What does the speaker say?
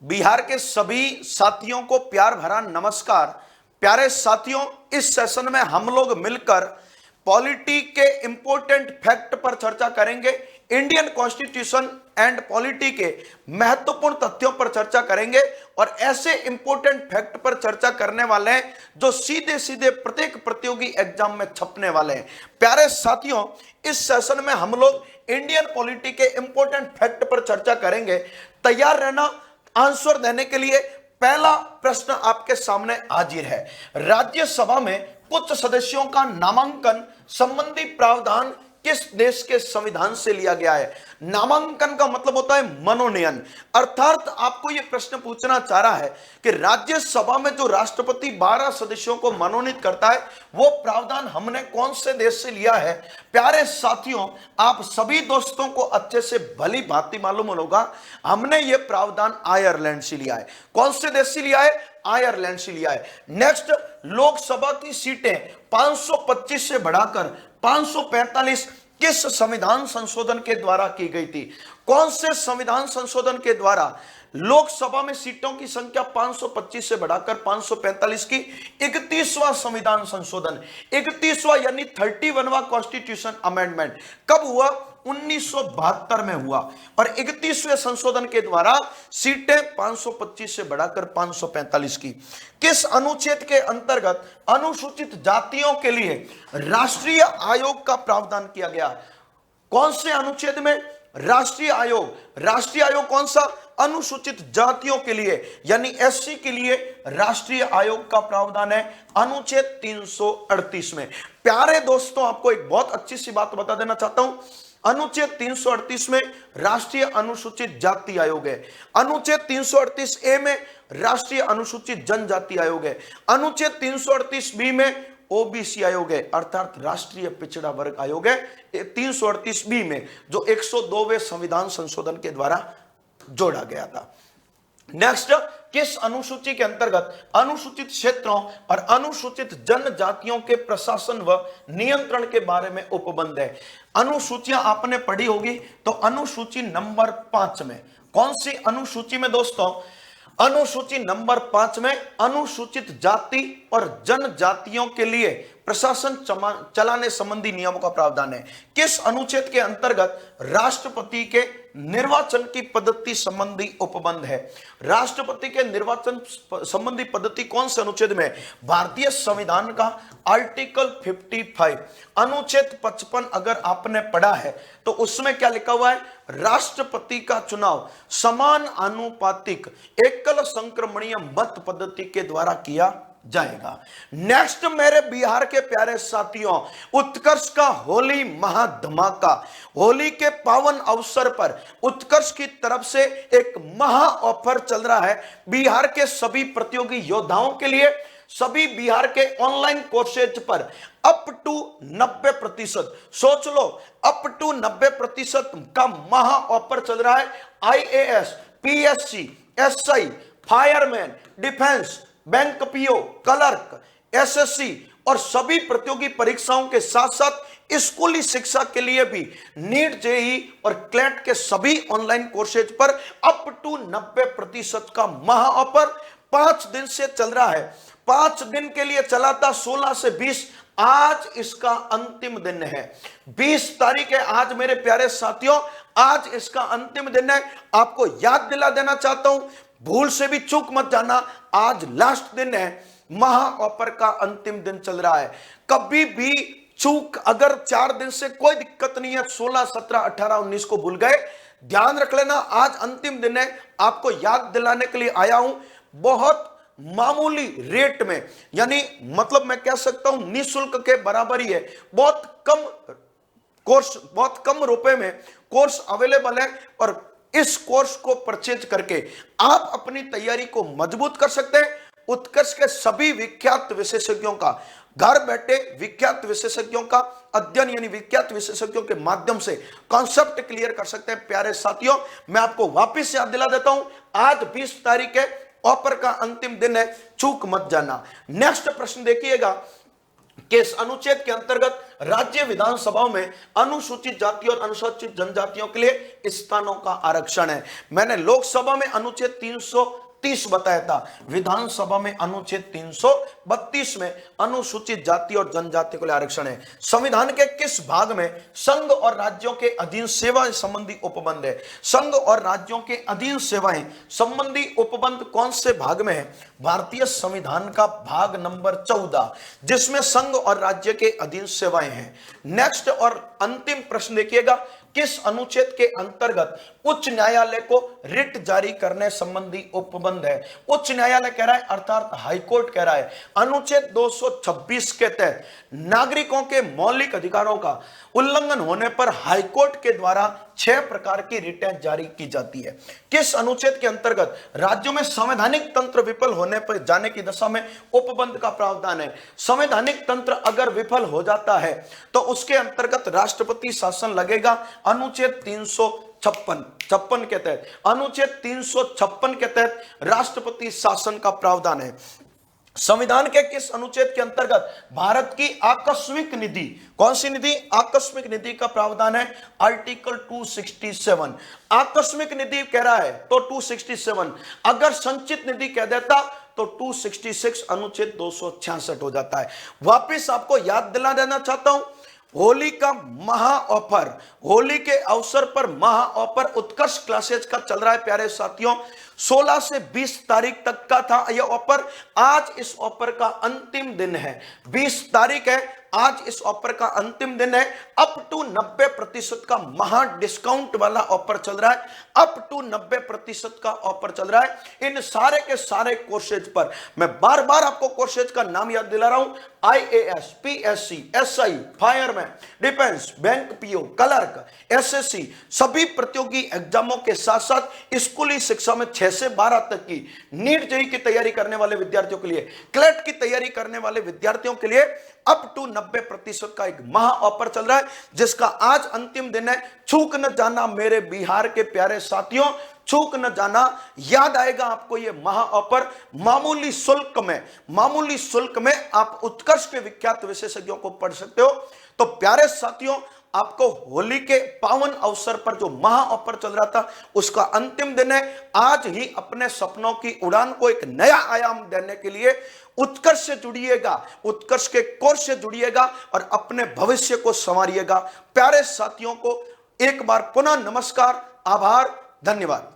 बिहार के सभी साथियों को प्यार भरा नमस्कार। प्यारे साथियों, इस सेशन में हम लोग मिलकर पॉलिटी के इंपॉर्टेंट फैक्ट पर चर्चा करेंगे। इंडियन कॉन्स्टिट्यूशन एंड पॉलिटी के महत्वपूर्ण तथ्यों पर चर्चा करेंगे और ऐसे इंपॉर्टेंट फैक्ट पर चर्चा करने वाले हैं जो सीधे सीधे प्रत्येक प्रतियोगी एग्जाम में छपने वाले हैं। प्यारे साथियों, इस सेशन में हम लोग इंडियन पॉलिटी के इंपॉर्टेंट फैक्ट पर चर्चा करेंगे। तैयार रहना आंसर देने के लिए। पहला प्रश्न आपके सामने हाजिर है। राज्यसभा में कुछ सदस्यों का नामांकन संबंधी प्रावधान किस देश के संविधान से लिया गया है? नामांकन का मतलब होता है मनोनयन। अर्थात आपको यह प्रश्न पूछना चाह रहा है कि राज्यसभा में जो राष्ट्रपति 12 सदस्यों को मनोनीत करता है वो प्रावधान हमने कौन से देश से लिया है? प्यारे साथियों, आप सभी दोस्तों को अच्छे से भली भांति मालूम होगा, हमने ये प्रावधान आयरलैंड से लिया है। कौन से देश से लिया है? आयरलैंड से लिया है। नेक्स्ट, लोकसभा की सीटें 525 से बढ़ाकर 545 किस संविधान संशोधन के द्वारा की गई थी? कौन से संविधान संशोधन के द्वारा लोकसभा में सीटों की संख्या 525 से बढ़ाकर 545 की? 31वां संविधान संशोधन, 31वां यानी 31वां कॉन्स्टिट्यूशन अमेंडमेंट कब हुआ? 1972 में हुआ। और 31वें संशोधन के द्वारा सीटें 525 से बढ़ाकर 545 की। किस अनुच्छेद के अंतर्गत अनुसूचित जातियों के लिए राष्ट्रीय आयोग का प्रावधान किया गया? कौन से अनुच्छेद में? राष्ट्रीय आयोग। राष्ट्रीय आयोग कौन सा? अनुसूचित जातियों के लिए यानी एससी के लिए राष्ट्रीय आयोग का प्रावधान है अनुच्छेद 338 में। प्यारे दोस्तों, आपको एक बहुत अच्छी सी बात बता देना चाहता हूं। अनुच्छेद 338 में राष्ट्रीय अनुसूचित जाति आयोग है। अनुच्छेद 338 ए में राष्ट्रीय अनुसूचित जनजाति आयोग है। अनुच्छेद 338 बी में ओबीसी आयोग है, अर्थात राष्ट्रीय पिछड़ा वर्ग आयोग है। 338 बी में जो 102वें संविधान संशोधन के द्वारा जोड़ा गया था। नेक्स्ट, किस अनुसूची के अंतर्गत अनुसूचित क्षेत्रों और अनुसूचित जनजातियों के प्रशासन व नियंत्रण के बारे में उपबंध है? अनुसूचियां आपने पढ़ी होगी, तो अनुसूची नंबर 5 में कौन सी अनुसूची में दोस्तों? अनुसूची नंबर 5 में अनुसूचित जाति और जनजातियों के लिए प्रशासन चलाने संबंधी नियमों का प्रावधान है। किस अनुच्छेद के अंतर्गत राष्ट्रपति के निर्वाचन की पद्धति संबंधी उपबंध है? राष्ट्रपति के निर्वाचन संबंधी पद्धति कौन से अनुच्छेद में? भारतीय संविधान का आर्टिकल 55 अनुच्छेद 55 अगर आपने पढ़ा है तो उसमें क्या लिखा हुआ है? राष्ट्रपति का चुनाव समान आनुपातिक एकल संक्रमणीय मत पद्धति के द्वारा किया जाएगा। नेक्स्ट, मेरे बिहार के प्यारे साथियों, उत्कर्ष का होली महाधमाका। होली के पावन अवसर पर उत्कर्ष की तरफ से एक महा ऑफर चल रहा है बिहार के सभी प्रतियोगी योद्धाओं के लिए। सभी बिहार के ऑनलाइन कोर्सेज पर अप टू 90%, सोच लो, अप टू 90% का महा ऑफर चल रहा है। IAS, PSC, SI, fireman, defence, bank PO, clerk, SSC और सभी प्रतियोगी परीक्षाओं के साथ साथ स्कूली शिक्षा के लिए भी नीट, जेईई और क्लैट के सभी ऑनलाइन कोर्सेज पर अप टू 90% का महा ऑफर 5 दिन से चल रहा है। 5 दिन के लिए चला था, 16 से 20। आज इसका अंतिम दिन है, 20 तारीख है आज मेरे प्यारे साथियों, आज इसका अंतिम दिन है। आपको याद दिला देना चाहता हूं, भूल से भी चूक मत जाना, आज लास्ट दिन है, महा ऑफर का अंतिम दिन चल रहा है। कभी भी चूक, अगर 4 दिन से कोई दिक्कत नहीं है, 16, 17, 18, 19 को भूल गए, ध्यान रख लेना, आज अंतिम दिन है। आपको याद दिलाने के लिए आया हूं, बहुत मामूली रेट में, यानी मतलब मैं कह सकता हूं निःशुल्क के बराबर ही है। बहुत कम कोर्स, बहुत कम रुपए में कोर्स अवेलेबल है और इस कोर्स को परचेज करके आप अपनी तैयारी को मजबूत कर सकते हैं। उत्कर्ष के सभी विख्यात विशेषज्ञों का, घर बैठे विख्यात विशेषज्ञों का अध्ययन यानी विख्यात विशेषज्ञों के माध्यम से कॉन्सेप्ट क्लियर कर सकते हैं। प्यारे साथियों, मैं आपको वापस याद दिला देता हूं, आज 20 तारीख है, ऑफर का अंतिम दिन है, चूक मत जाना। नेक्स्ट प्रश्न देखिएगा, किस अनुच्छेद के अंतर्गत राज्य विधानसभाओं में अनुसूचित जाति और अनुसूचित जनजातियों के लिए स्थानों का आरक्षण है। मैंने लोकसभा में अनुच्छेद 330 बताया था, विधानसभा में अनुच्छेद 332 में अनुसूचित जाति और जनजाति के लिए आरक्षण है। संविधान के किस भाग में संघ और राज्यों के अधीन सेवाएं संबंधी उपबंध है? संघ और राज्यों के अधीन सेवाएं संबंधी उपबंध कौन से भाग में है? भारतीय संविधान का भाग नंबर 14, जिसमें संघ और राज्य के अधीन सेवाएं हैं। नेक्स्ट और अंतिम प्रश्न देखिएगा, किस अनुच्छेद के अंतर्गत उच्च न्यायालय को रिट जारी करने संबंधी उपबंध है? उच्च न्यायालय कह रहा है अर्थात हाईकोर्ट कह रहा है, अनुच्छेद 226 के तहत नागरिकों के मौलिक अधिकारों का उल्लंघन होने पर हाईकोर्ट के द्वारा 6 प्रकार की रिटें जारी की जाती है। किस अनुच्छेद के अंतर्गत राज्यों में संवैधानिक तंत्र विफल होने पर जाने की दशा में उपबंध का प्रावधान है? संवैधानिक तंत्र अगर विफल हो जाता है तो उसके अंतर्गत राष्ट्रपति शासन लगेगा। अनुच्छेद 356 के तहत, अनुच्छेद 356 के तहत राष्ट्रपति शासन का प्रावधान है। संविधान के किस अनुच्छेद के अंतर्गत भारत की आकस्मिक निधि, कौन सी निधि? आकस्मिक निधि का प्रावधान है आर्टिकल 267। आकस्मिक निधि कह रहा है तो 267, अगर संचित निधि कह देता तो 266 अनुच्छेद 266 हो जाता है। वापिस आपको याद दिला देना चाहता हूं, होली का महा ऑफर, होली के अवसर पर महा ऑफर उत्कर्ष क्लासेज का चल रहा है प्यारे साथियों। 16 से 20 तारीख तक का था यह ऑफर, आज इस ऑफर का अंतिम दिन है। 20 तारीख है आज, इस ऑफर का अंतिम दिन है। अप टू 90% का महा डिस्काउंट वाला ऑफर चल रहा है, अप टू 90% का ऑफर चल रहा है। इन सारे के सारे कोर्सेज पर मैं बार बार आपको कोर्सेज का नाम याद दिला रहा हूं, IAS, PSC, SI, fireman, defence, bank PO, clerk, SSC, सभी प्रतियोगी एग्जामों के साथ साथ स्कूली शिक्षा में 6 से 12 तक की नीट जेईई की तैयारी करने वाले विद्यार्थियों के लिए, क्लेट की तैयारी करने वाले विद्यार्थियों के लिए अप टू 90% का एक महा ऑफर चल रहा है, जिसका आज अंतिम दिन है। चूक न जाना मेरे बिहार के प्यारे साथियों, चूक न जाना, याद आएगा आपको ये महा ऑफर। मामूली शुल्क में आप उत्कर्ष के विख्यात विशेषज्ञों को पढ़ सकते हो। तो प्यारे साथियों, आपको होली के पावन अवसर पर जो महा ऑफर चल रहा था उसका अंतिम दिन है। आज ही अपने सपनों की उड़ान को एक नया आयाम देने के लिए उत्कर्ष से जुड़िएगा, उत्कर्ष के कोर्स से जुड़िएगा और अपने भविष्य को संवारिएगा। प्यारे साथियों को एक बार पुनः नमस्कार, आभार, धन्यवाद।